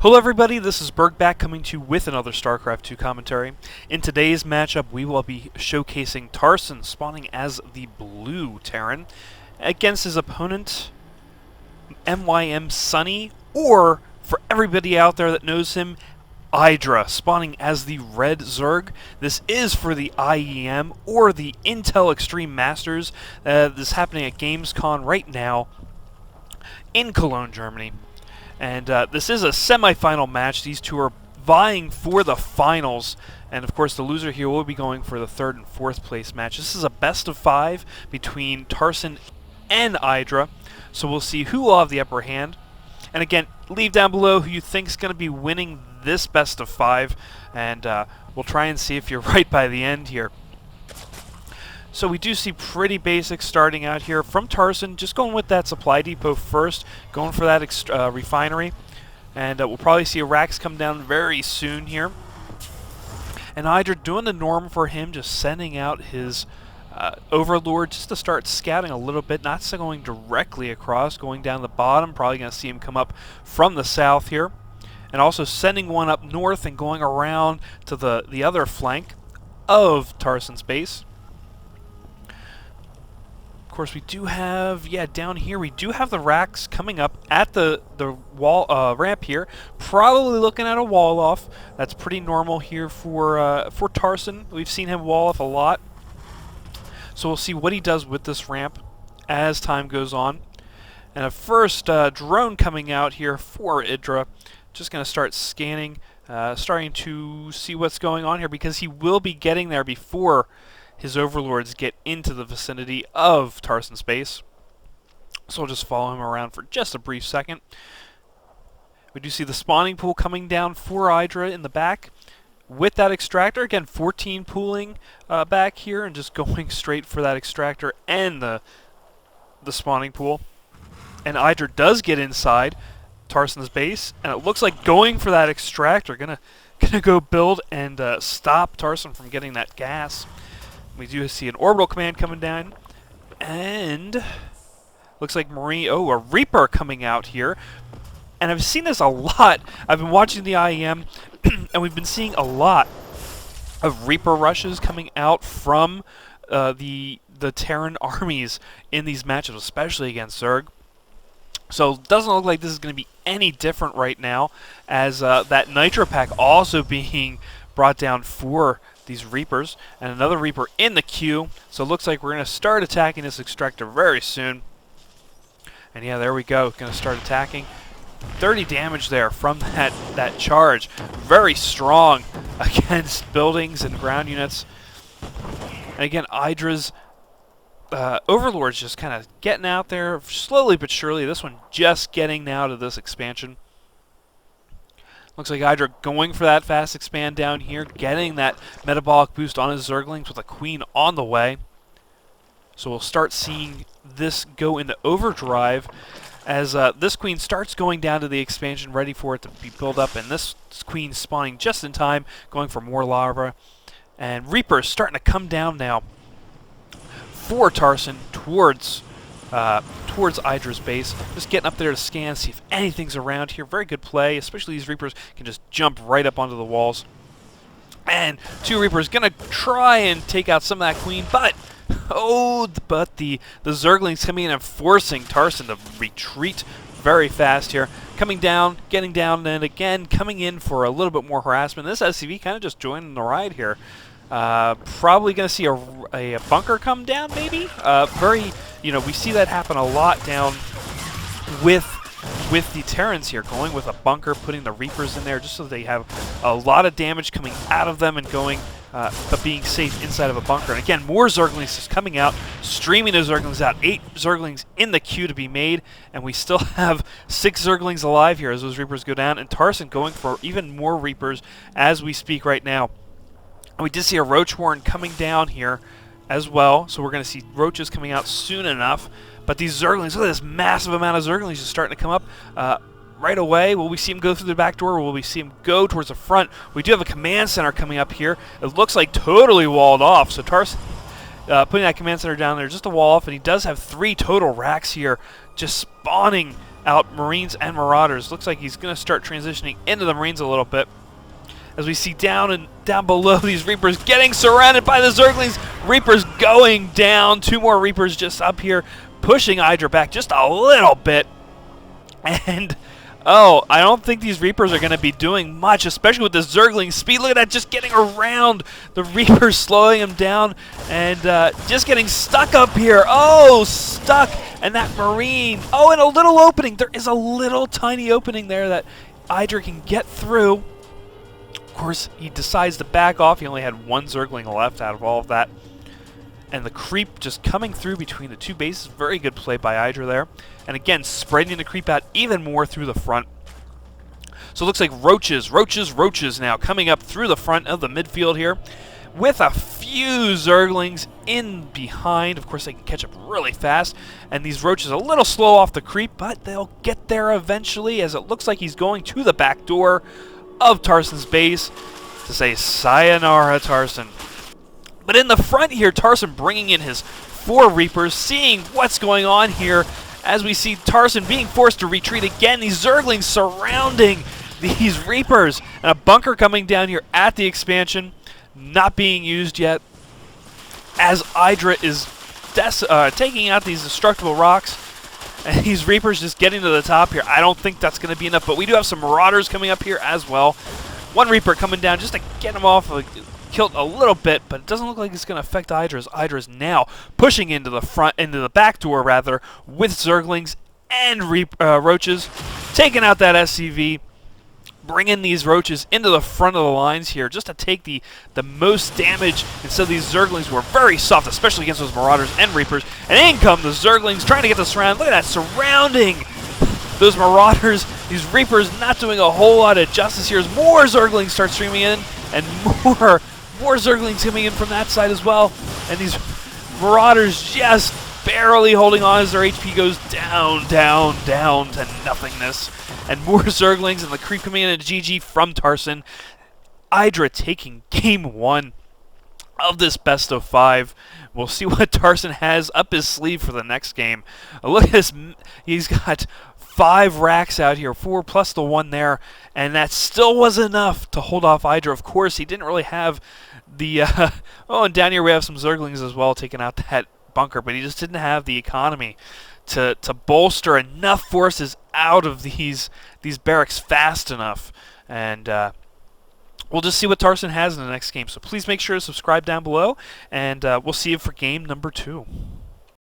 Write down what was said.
Hello everybody, this is Burgback coming to you with another Starcraft 2 commentary. In today's matchup, we will be showcasing Tarson spawning as the blue Terran against his opponent, IEM Sunny, or for everybody out there that knows him, IdrA spawning as the red Zerg. This is for the IEM or the Intel Extreme Masters. This is happening at Gamescom right now in Cologne, Germany. And this is a semi-final match. These two are vying for the finals. And of course the loser here will be going for the third and fourth place match. This is a best of 5 between Tarson and IdrA. So we'll see who will have the upper hand. And again, leave down below who you think is going to be winning this best of 5. And we'll try and see if you're right by the end here. So we do see pretty basic starting out here from Tarson, just going with that supply depot first, going for that refinery, and we'll probably see a Rax come down very soon here. And IdrA doing the norm for him, just sending out his Overlord just to start scouting a little bit, not going directly across, going down the bottom, probably going to see him come up from the south here, and also sending one up north and going around to the other flank of Tarson's base. Of course, we do have, down here, we do have the Rax coming up at the wall ramp here. Probably looking at a wall off. That's pretty normal here for Tarson. We've seen him wall off a lot. So we'll see what he does with this ramp as time goes on. And a first drone coming out here for IdrA. Just going to start scanning, starting to see what's going on here because he will be getting there before his overlords get into the vicinity of Tarson's base. So we'll just follow him around for just a brief second. We do see the spawning pool coming down for IdrA in the back with that extractor. Again, 14 pooling back here and just going straight for that extractor and the spawning pool. And IdrA does get inside Tarson's base, and it looks like going for that extractor. Gonna go build and stop Tarson from getting that gas. We do see an orbital command coming down, and looks like a Reaper coming out here. And I've seen this a lot. I've been watching the IEM, and we've been seeing a lot of Reaper rushes coming out from the Terran armies in these matchups, especially against Zerg. So it doesn't look like this is going to be any different right now, as that Nitro Pack also being brought down for these Reapers, and another Reaper in the queue. So it looks like we're going to start attacking this extractor very soon. And yeah, there we go. Going to start attacking. 30 damage there from that charge. Very strong against buildings and ground units. And again, IdrA's Overlord's just kind of getting out there slowly but surely. This one just getting now to this expansion. Looks like IdrA going for that fast expand down here, getting that metabolic boost on his Zerglings with a Queen on the way. So we'll start seeing this go into overdrive as this Queen starts going down to the expansion, ready for it to be built up, and this Queen spawning just in time, going for more lava. And Reaper's starting to come down now for Tarson towards IdrA's base. Just getting up there to scan, see if anything's around here. Very good play, especially these Reapers can just jump right up onto the walls. And two Reapers gonna try and take out some of that Queen, but the Zerglings coming in and forcing Tarson to retreat very fast here. Coming down, getting down, and again coming in for a little bit more harassment. This SCV kind of just joining the ride here. Probably going to see a bunker come down, maybe. We see that happen a lot down with the Terrans here, going with a bunker, putting the Reapers in there just so they have a lot of damage coming out of them and going, but being safe inside of a bunker. And again, more Zerglings just coming out, streaming those Zerglings out. 8 Zerglings in the queue to be made, and we still have 6 Zerglings alive here as those Reapers go down, and Tarson going for even more Reapers as we speak right now. We did see a Roach Warren coming down here as well, so we're going to see Roaches coming out soon enough. But these Zerglings, look at this massive amount of Zerglings just starting to come up right away. Will we see them go through the back door, or will we see them go towards the front? We do have a command center coming up here. It looks like totally walled off, so Tarson putting that command center down there just to wall off, and he does have 3 total racks here just spawning out Marines and Marauders. Looks like he's going to start transitioning into the Marines a little bit. As we see down below, these Reapers getting surrounded by the Zerglings. Reapers going down. 2 more Reapers just up here, pushing IDrA back just a little bit. And, oh, I don't think these Reapers are going to be doing much, especially with the Zergling speed. Look at that, just getting around the Reapers, slowing them down, and just getting stuck up here. Oh, stuck. And that Marine. Oh, and a little opening. There is a little tiny opening there that IDrA can get through. Of course, he decides to back off. He only had 1 Zergling left out of all of that. And the creep just coming through between the 2 bases. Very good play by IDrA there. And again, spreading the creep out even more through the front. So it looks like roaches now coming up through the front of the midfield here. With a few Zerglings in behind. Of course, they can catch up really fast. And these roaches a little slow off the creep, but they'll get there eventually, as it looks like he's going to the back door of Tarson's base to say sayonara, Tarson. But in the front here, Tarson bringing in his 4 Reapers, seeing what's going on here, as we see Tarson being forced to retreat again. These Zerglings surrounding these Reapers, and a bunker coming down here at the expansion, not being used yet, as IDrA is taking out these destructible rocks. And these Reapers just getting to the top here. I don't think that's going to be enough, but we do have some Marauders coming up here as well. 1 Reaper coming down just to get him off, killed a little bit, but it doesn't look like it's going to affect IDrA, as IDrA is now pushing into the back door rather, with Zerglings and Roaches, taking out that SCV, bringing these Roaches into the front of the lines here just to take the most damage. And so these Zerglings were very soft, especially against those Marauders and Reapers. And in come the Zerglings trying to get the surround. Look at that, surrounding those Marauders. These Reapers not doing a whole lot of justice here as more Zerglings start streaming in, and more Zerglings coming in from that side as well. And these Marauders just barely holding on as their HP goes down to nothingness. And more Zerglings, and the creep coming in at GG from Tarson. IDrA taking game 1 of this best of 5. We'll see what Tarson has up his sleeve for the next game. Look at this. He's got 5 racks out here, 4 plus the 1 there, and that still was enough to hold off IDrA. Of course, he didn't really have the... oh, and down here we have some Zerglings as well, taking out that bunker, but he just didn't have the economy to bolster enough forces out of these barracks fast enough. And we'll just see what Tarson has in the next game. So please make sure to subscribe down below, and we'll see you for game number 2.